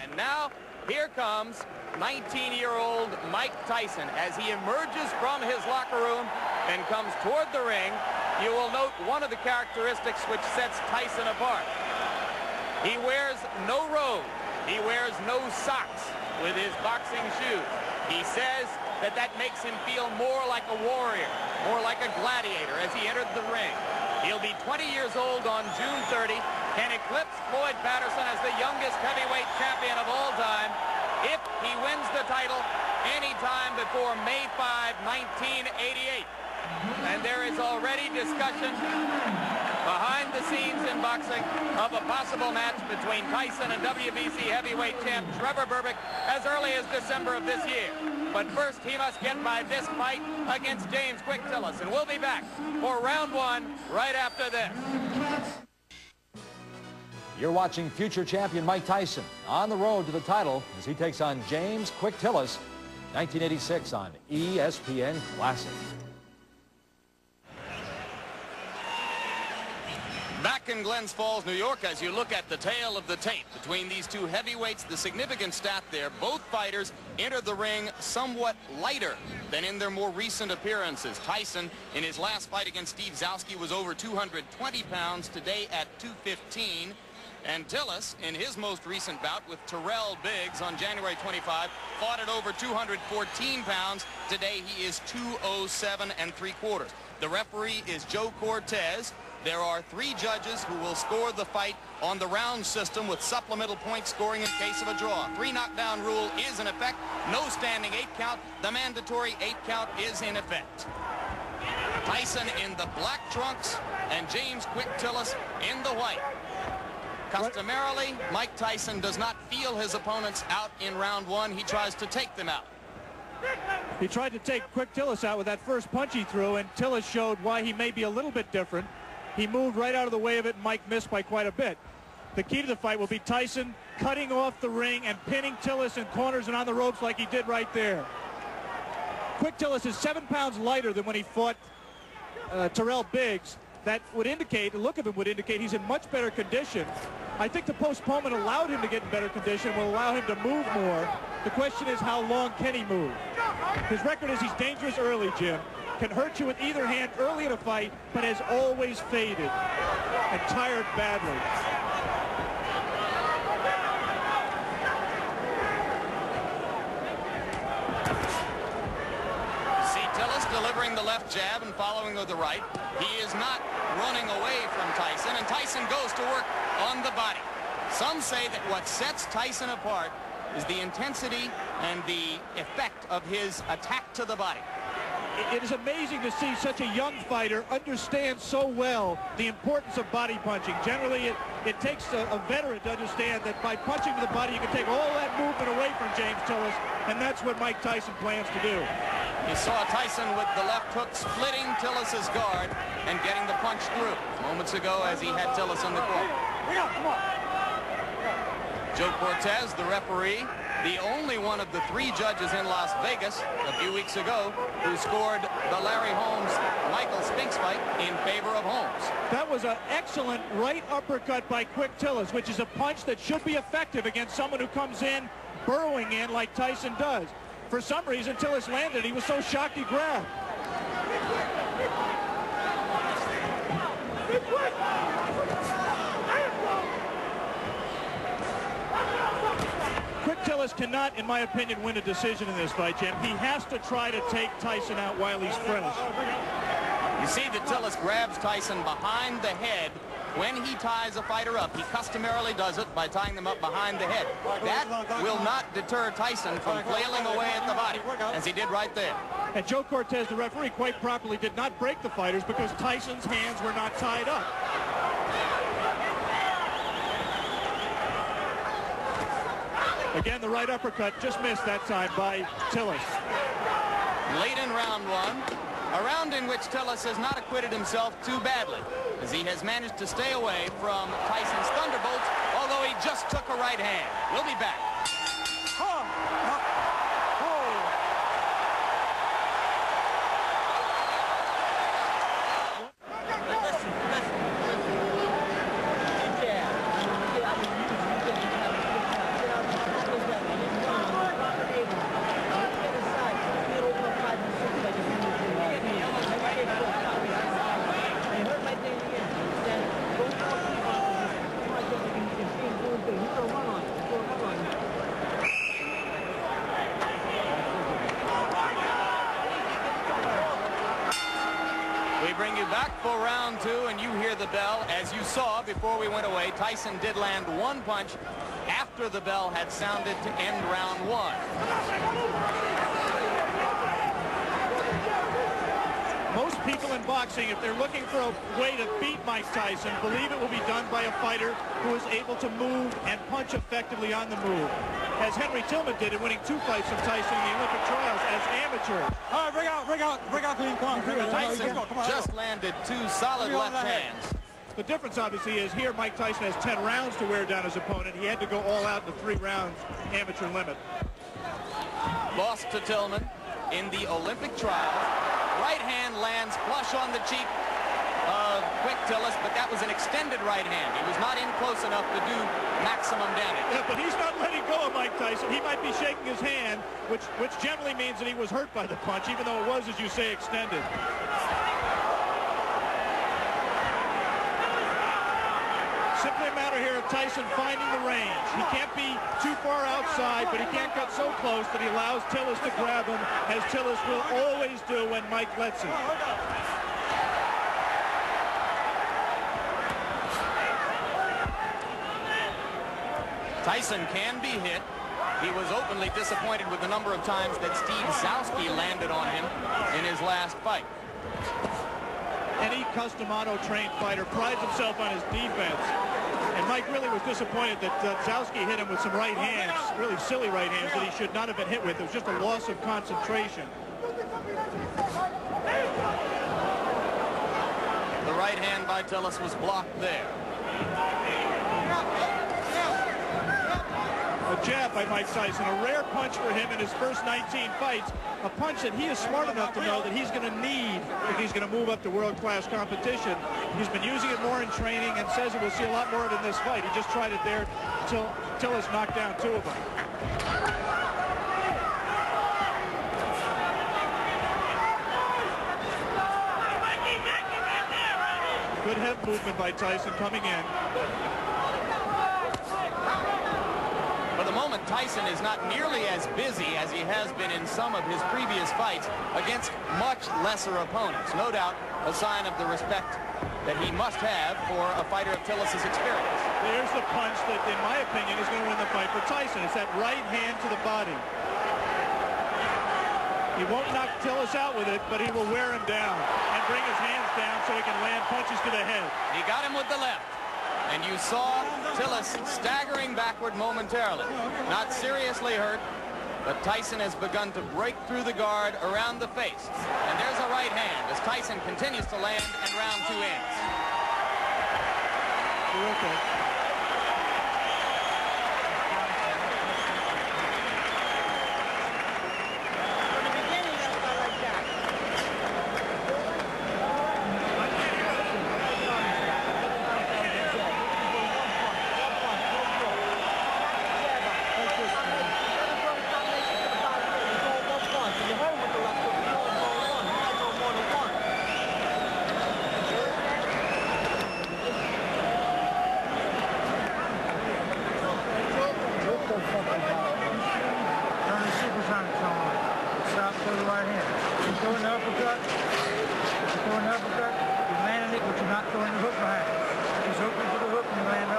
And now, here comes 19-year-old Mike Tyson as he emerges from his locker room and comes toward the ring. You will note one of the characteristics which sets Tyson apart. He wears no robe. He wears no socks with his boxing shoes. He says that that makes him feel more like a warrior, more like a gladiator as he entered the ring. He'll be 20 years old on June 30, can eclipse Floyd Patterson as the youngest heavyweight champion of all time if he wins the title anytime before May 5, 1988. And there is already discussion behind the scenes in boxing of a possible match between Tyson and WBC heavyweight champ Trevor Berbick as early as December of this year. But first, he must get by this fight against James Quick Tillis. And we'll be back for round one right after this. You're watching future champion Mike Tyson on the road to the title as he takes on James Quick Tillis, 1986 on ESPN Classic. Back in Glens Falls, New York, as you look at the tale of the tape between these two heavyweights, the significant stat there, both fighters entered the ring somewhat lighter than in their more recent appearances. Tyson, in his last fight against Steve Zowski, was over 220 pounds, today at 215. And Tillis, in his most recent bout with Terrell Biggs on January 25, fought at over 214 pounds. Today he is 207 3/4. The referee is Joe Cortez. There are 3 judges who will score the fight on the round system with supplemental point scoring in case of a draw. 3 knockdown rule is in effect. No standing 8 count. The mandatory 8 count is in effect. Tyson in the black trunks and James Quick Tillis in the white. Customarily, Mike Tyson does not feel his opponents out in round one. He tries to take them out. He tried to take Quick Tillis out with that first punch he threw, and Tillis showed why he may be a little bit different. He moved right out of the way of it, and Mike missed by quite a bit. The key to the fight will be Tyson cutting off the ring and pinning Tillis in corners and on the ropes like he did right there. Quick Tillis is 7 pounds lighter than when he fought Terrell Biggs. That would indicate, the look of him would indicate he's in much better condition. I think the postponement allowed him to get in better condition, will allow him to move more. The question is, how long can he move? His record is he's dangerous early, Jim. Can hurt you with either hand early in a fight, but has always faded and tired badly. See Tillis delivering the left jab and following with the right. He is not running away from Tyson, and Tyson goes to work on the body. Some say that what sets Tyson apart is the intensity and the effect of his attack to the body. It is amazing to see such a young fighter understand so well the importance of body punching. Generally, it takes a veteran to understand that by punching to the body, you can take all that movement away from James Tillis, and that's what Mike Tyson plans to do. You saw Tyson with the left hook splitting Tillis's guard and getting the punch through moments ago as he had Tillis in the corner. Joe Cortez, the referee, the only one of the 3 judges in Las Vegas a few weeks ago who scored the Larry Holmes-Michael Spinks fight in favor of Holmes. That was an excellent right uppercut by Quick Tillis, which is a punch that should be effective against someone who comes in, burrowing in like Tyson does. For some reason, Tillis landed. He was so shocked he grabbed. Quick Tillis cannot, in my opinion, win a decision in this fight, Jim. He has to try to take Tyson out while he's fresh. You see that Tillis grabs Tyson behind the head when he ties a fighter up. He customarily does it by tying them up behind the head. That will not deter Tyson from flailing away at the body, as he did right there. And Joe Cortez, the referee, quite properly did not break the fighters because Tyson's hands were not tied up. Again, the right uppercut just missed that time by Tillis. Late in round one, a round in which Tillis has not acquitted himself too badly, as he has managed to stay away from Tyson's thunderbolts, although he just took a right hand. We'll be back. back for round two, and you hear the bell. As you saw before we went away, Tyson did land one punch after the bell had sounded to end round one. Most people in boxing, if they're looking for a way to beat Mike Tyson, believe it will be done by a fighter who is able to move and punch effectively on the move, as Henry Tillman did in winning 2 fights from Tyson in the Olympic trials as amateur. All right, bring out the income. Tyson just landed 2 solid left hands. The difference, obviously, is here Mike Tyson has 10 rounds to wear down his opponent. He had to go all out in the 3 rounds amateur limit. Lost to Tillman in the Olympic trials. Right hand lands flush on the cheek of Quick Tillis, but that was an extended right hand. He was not in close enough to do maximum damage. Yeah, but he's not letting go of Mike Tyson. He might be shaking his hand, which generally means that he was hurt by the punch, even though it was, as you say, extended. Simply a matter here of Tyson finding the range. He can't be too far outside, but he can't cut so close that he allows Tillis to grab him, as Tillis will always do when Mike lets him. Tyson can be hit. He was openly disappointed with the number of times that Steve Zowski landed on him in his last fight. Any custom auto-trained fighter prides himself on his defense. And Mike really was disappointed that Zowski hit him with some right hands, really silly right hands that he should not have been hit with. It was just a loss of concentration. The right hand by Tillis was blocked there. A jab by Mike Tyson, a rare punch for him in his first 19 fights. A punch that he is smart enough to know that he's going to need if he's going to move up to world-class competition. He's been using it more in training and says that we'll see a lot more of it in this fight. He just tried it there until Tillis knocked down 2 of them. Good head movement by Tyson coming in. For the moment, Tyson is not nearly as busy as he has been in some of his previous fights against much lesser opponents. No doubt a sign of the respect that he must have for a fighter of Tillis's experience. There's the punch that, in my opinion, is going to win the fight for Tyson. It's that right hand to the body. He won't knock Tillis out with it, but he will wear him down and bring his hands down so he can land punches to the head. He got him with the left. And you saw Tillis staggering backward momentarily. Not seriously hurt, but Tyson has begun to break through the guard around the face. And there's a right hand as Tyson continues to land and round 2 ends. You're okay. You're landing it, but you're not throwing the hook behind it. He's open for the hook and you land